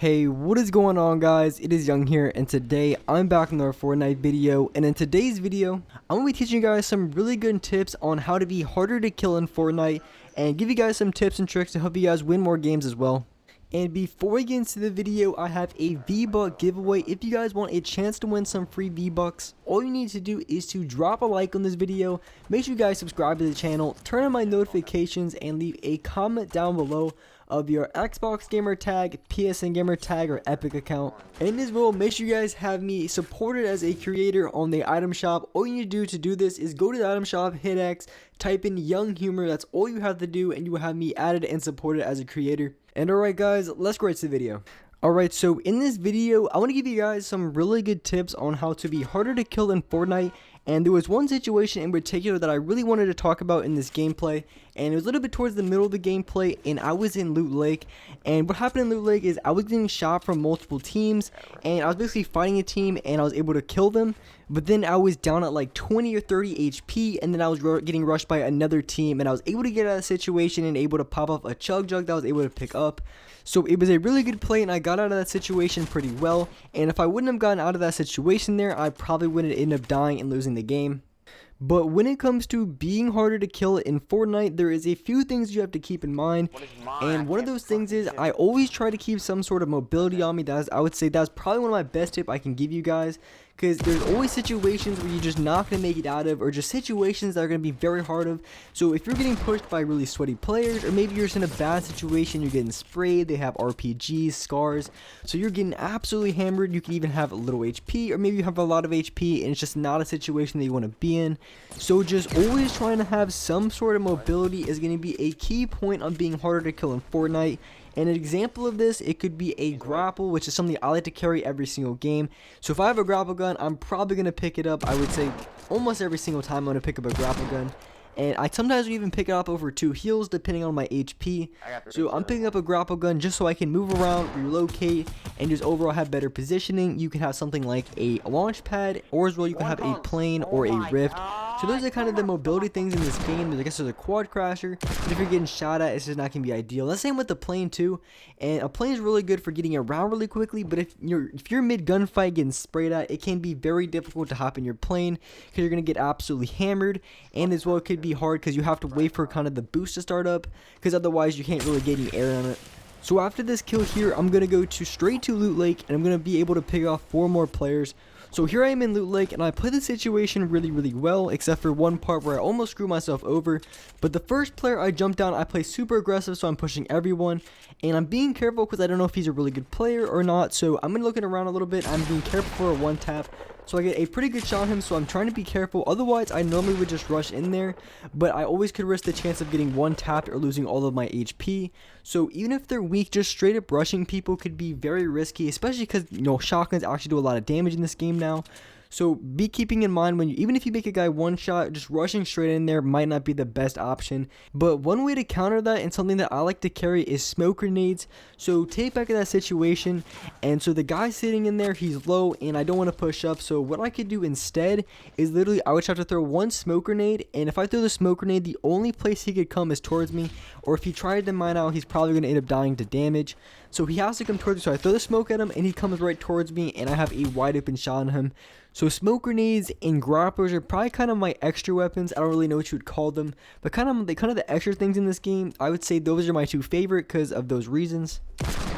Hey, what is going on, guys? It is Young here, and today I'm back with another Fortnite video. And in today's video, I'm going to be teaching you guys some really good tips on how to be harder to kill in Fortnite and give you guys some tips and tricks to help you guys win more games as well. And before we get into the video, I have a V-Buck giveaway. If you guys want a chance to win some free V-Bucks, all you need to do is to drop a like on this video, make sure you guys subscribe to the channel, turn on my notifications, and leave a comment down below of your Xbox gamer tag, PSN gamer tag, or Epic account. And in this video, make sure you guys have me supported as a creator on the item shop. All you need to do this is go to the item shop, hit X, type in Young Humor. That's all you have to do, and you will have me added and supported as a creator. And alright guys, let's go right to the video. Alright, so in this video, I want to give you guys some really good tips on how to be harder to kill in Fortnite. And there was one situation in particular that I really wanted to talk about in this gameplay, and it was a little bit towards the middle of the gameplay, and I was in Loot Lake. And what happened in Loot Lake is I was getting shot from multiple teams, and I was basically fighting a team, and I was able to kill them, but then I was down at like 20 or 30 HP, and then I was getting rushed by another team, and I was able to get out of the situation and able to pop up a chug jug that I was able to pick up. So it was a really good play, and I got out of that situation pretty well. And if I wouldn't have gotten out of that situation there, I probably wouldn't end up dying and losing the game. But when it comes to being harder to kill in Fortnite, there is a few things you have to keep in mind. And one of those things is I always try to keep some sort of mobility on me. I would say that's probably one of my best tips I can give you guys. Because there's always situations where you're just not going to make it out of, or just situations that are going to be very hard of. So if you're getting pushed by really sweaty players, or maybe you're just in a bad situation, you're getting sprayed, they have RPGs, scars, so you're getting absolutely hammered, you can even have a little HP, or maybe you have a lot of HP, and it's just not a situation that you want to be in. So just always trying to have some sort of mobility is going to be a key point on being harder to kill in Fortnite. And an example of this, it could be a grapple, which is something I like to carry every single game. So if I have a grapple gun, I'm probably going to pick it up. I would say almost every single time I'm going to pick up a grapple gun. And I sometimes even pick it up over 2 heals depending on my HP. So I'm picking up a grapple gun just so I can move around, relocate, and just overall have better positioning. You can have something like a launch pad, or as well you can have a plane or a rift. So those are kind of the mobility things in this game. I guess there's a quad crasher, but if you're getting shot at, it's just not going to be ideal. The same with the plane too. And a plane is really good for getting around really quickly, but if you're mid gunfight getting sprayed at, it can be very difficult to hop in your plane because you're going to get absolutely hammered. And as well, it could be hard because you have to wait for kind of the boost to start up, because otherwise you can't really get any air on it. So after this kill here, I'm going to go straight to Loot Lake, and I'm going to be able to pick off 4 more players. So here I am in Loot Lake, and I played the situation really well, except for one part where I almost screwed myself over. But the first player I jumped down, I play super aggressive, so I'm pushing everyone. And I'm being careful because I don't know if he's a really good player or not. So I'm looking around a little bit. I'm being careful for a one tap. So I get a pretty good shot on him, so I'm trying to be careful. Otherwise, I normally would just rush in there, but I always could risk the chance of getting one tapped or losing all of my HP. So even if they're weak, just straight up rushing people could be very risky, especially because, shotguns actually do a lot of damage in this game now. So be keeping in mind even if you make a guy one shot, just rushing straight in there might not be the best option. But one way to counter that, and something that I like to carry, is smoke grenades. So take back in that situation, and so the guy sitting in there, he's low, and I don't want to push up. So what I could do instead is literally I would have to throw one smoke grenade, and if I throw the smoke grenade, the only place he could come is towards me. Or if he tried to mine out, he's probably going to end up dying to damage. So he has to come towards me. So I throw the smoke at him, and he comes right towards me, and I have a wide open shot on him. So smoke grenades and grapplers are probably kind of my extra weapons. I don't really know what you would call them, but kind of the extra things in this game. I would say those are my 2 favorite because of those reasons.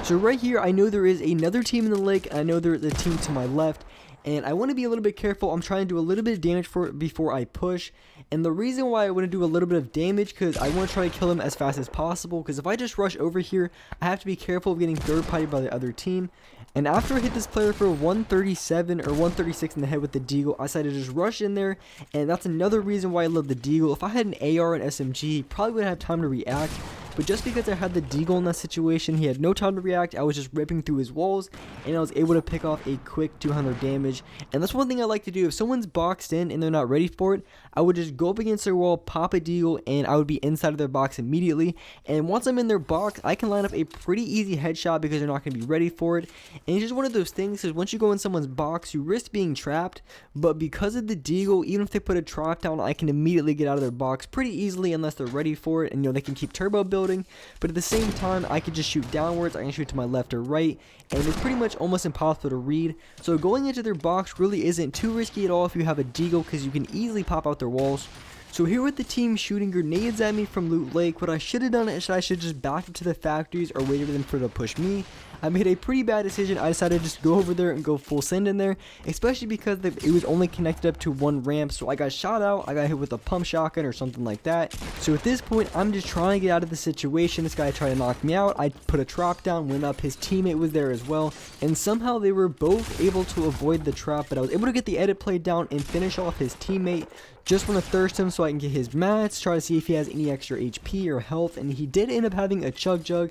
So right here, I know there is another team in the lake, and I know there's a team to my left. And I want to be a little bit careful. I'm trying to do a little bit of damage for it before I push. And the reason why I want to do a little bit of damage, because I want to try to kill him as fast as possible. Because if I just rush over here, I have to be careful of getting third party by the other team. And after I hit this player for 137 or 136 in the head with the deagle, I decided to just rush in there. And that's another reason why I love the deagle. If I had an AR and SMG, he probably wouldn't have time to react. But just because I had the deagle in that situation, he had no time to react. I was just ripping through his walls, and I was able to pick off a quick 200 damage. And that's one thing I like to do. If someone's boxed in and they're not ready for it, I would just go up against their wall, pop a deagle, and I would be inside of their box immediately. And once I'm in their box, I can line up a pretty easy headshot because they're not going to be ready for it. And it's just one of those things, because once you go in someone's box, you risk being trapped. But because of the deagle, even if they put a trap down, I can immediately get out of their box pretty easily unless they're ready for it. And they can keep turbo building building, but at the same time I could just shoot downwards, I can shoot to my left or right, and it's pretty much almost impossible to read. So going into their box really isn't too risky at all if you have a deagle, because you can easily pop out their walls. So here with the team shooting grenades at me from Loot Lake, what I should have done is I should just back up to the factories or waited for them to push me. I made a pretty bad decision. I decided to just go over there and go full send in there, especially because it was only connected up to one ramp. So I got shot out, I got hit with a pump shotgun or something like that. So at this point, I'm just trying to get out of the situation. This guy tried to knock me out. I put a trap down, went up, his teammate was there as well, and somehow they were both able to avoid the trap, but I was able to get the edit play down and finish off his teammate. Just want to thirst him so I can get his mats, try to see if he has any extra HP or health, and he did end up having a chug jug.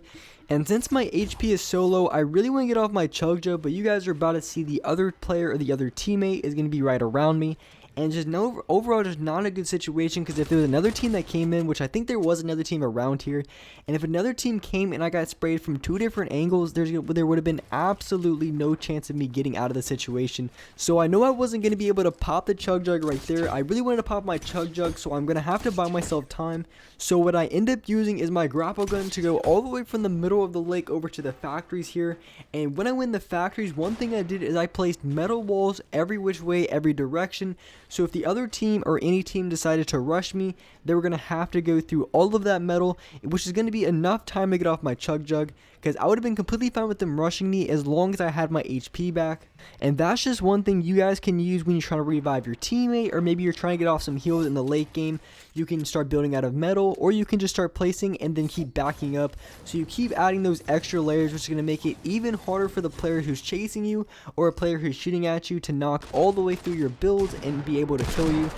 And since my HP is so low, I really want to get off my chug jug, but you guys are about to see the other player or the other teammate is going to be right around me. And just overall, just not a good situation, because if there was another team that came in, which I think there was another team around here, and if another team came and I got sprayed from 2 different angles, there would have been absolutely no chance of me getting out of the situation. So I know I wasn't going to be able to pop the chug jug right there. I really wanted to pop my chug jug, so I'm going to have to buy myself time. So what I end up using is my grapple gun to go all the way from the middle of the lake over to the factories here. And when I went in the factories, one thing I did is I placed metal walls every which way, every direction. So if the other team or any team decided to rush me, they were going to have to go through all of that metal, which is going to be enough time to get off my chug jug, because I would have been completely fine with them rushing me as long as I had my HP back. And that's just one thing you guys can use when you're trying to revive your teammate, or maybe you're trying to get off some heals in the late game. You can start building out of metal, or you can just start placing and then keep backing up. So you keep adding those extra layers, which is going to make it even harder for the player who's chasing you or a player who's shooting at you to knock all the way through your builds and be able to kill you.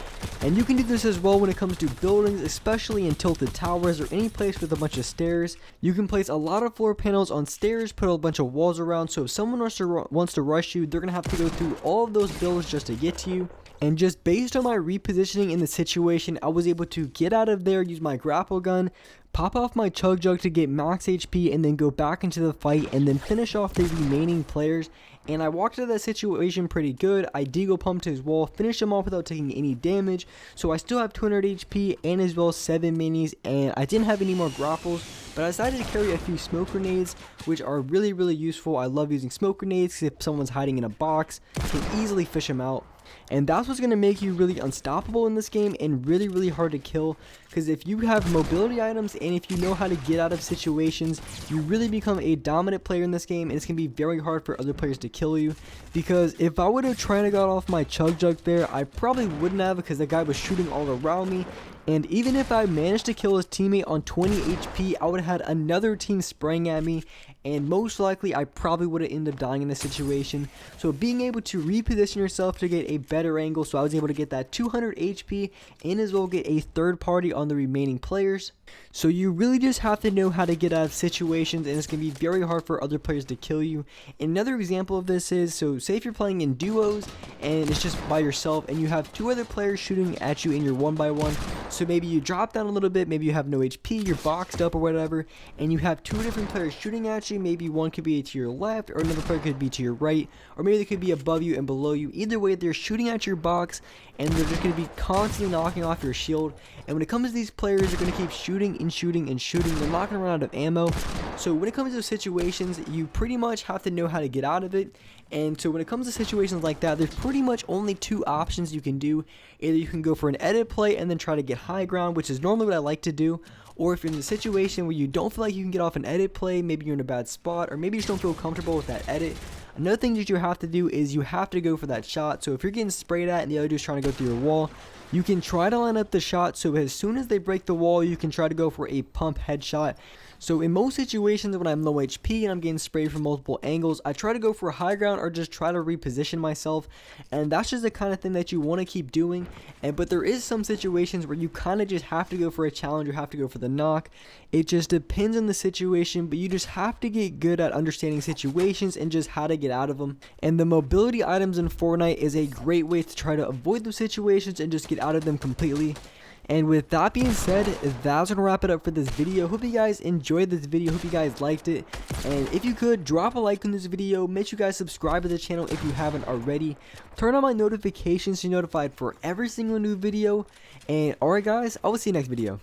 And you can do this as well when it comes to buildings, especially in tilted towers or any place with a bunch of stairs. You can place a lot of floor panels on stairs, put a bunch of walls around, so if someone wants to rush you, they're going to have to go through all of those builds just to get to you. And just based on my repositioning in the situation, I was able to get out of there, use my grapple gun, pop off my chug jug to get max HP, and then go back into the fight and then finish off the remaining players. And I walked out of that situation pretty good. I deagle pumped his wall, finished him off without taking any damage. So I still have 200 HP and as well 7 minis, and I didn't have any more grapples, but I decided to carry a few smoke grenades, which are really useful. I love using smoke grenades because if someone's hiding in a box, you can easily fish them out. And that's what's going to make you really unstoppable in this game and really hard to kill, because if you have mobility items and if you know how to get out of situations, you really become a dominant player in this game, and it's going to be very hard for other players to kill you. Because if I would have tried to got off my chug jug there, I probably wouldn't have, because the guy was shooting all around me. And even if I managed to kill his teammate on 20 HP, I would have had another team spraying at me, and most likely I probably would have ended up dying in this situation. So being able to reposition yourself to get a better angle, so I was able to get that 200 HP and as well get a third party on the remaining players. So you really just have to know how to get out of situations, and it's going to be very hard for other players to kill you. Another example of this is, so say if you're playing in duos and it's just by yourself and you have 2 other players shooting at you in your 1x1. So maybe you drop down a little bit, maybe you have no HP, you're boxed up or whatever, and you have 2 different players shooting at you. Maybe one could be to your left or another player could be to your right, or maybe they could be above you and below you. Either way, they're shooting at your box and they're just going to be constantly knocking off your shield. And when it comes to these players, they're going to keep shooting and shooting and shooting. They're not going to run out of ammo. So when it comes to situations, you pretty much have to know how to get out of it. And so when it comes to situations like that, there's pretty much only 2 options you can do. Either you can go for an edit play and then try to get high ground, which is normally what I like to do. Or if you're in a situation where you don't feel like you can get off an edit play, maybe you're in a bad spot, or maybe you just don't feel comfortable with that edit, another thing that you have to do is you have to go for that shot. So if you're getting sprayed at and the other dude's trying to go through your wall, you can try to line up the shot, so as soon as they break the wall, you can try to go for a pump headshot. So in most situations when I'm low HP and I'm getting sprayed from multiple angles, I try to go for high ground or just try to reposition myself, and that's just the kind of thing that you want to keep doing. But there is some situations where you kind of just have to go for a challenge or have to go for the knock. It just depends on the situation, but you just have to get good at understanding situations and just how to get out of them. And the mobility items in Fortnite is a great way to try to avoid those situations and just get out of them completely. And with that being said, that's gonna wrap it up for this video. Hope you guys enjoyed this video, hope you guys liked it, and if you could, drop a like on this video. Make sure you guys subscribe to the channel if you haven't already. Turn on my notifications to be notified for every single new video. And alright guys, I will see you next video.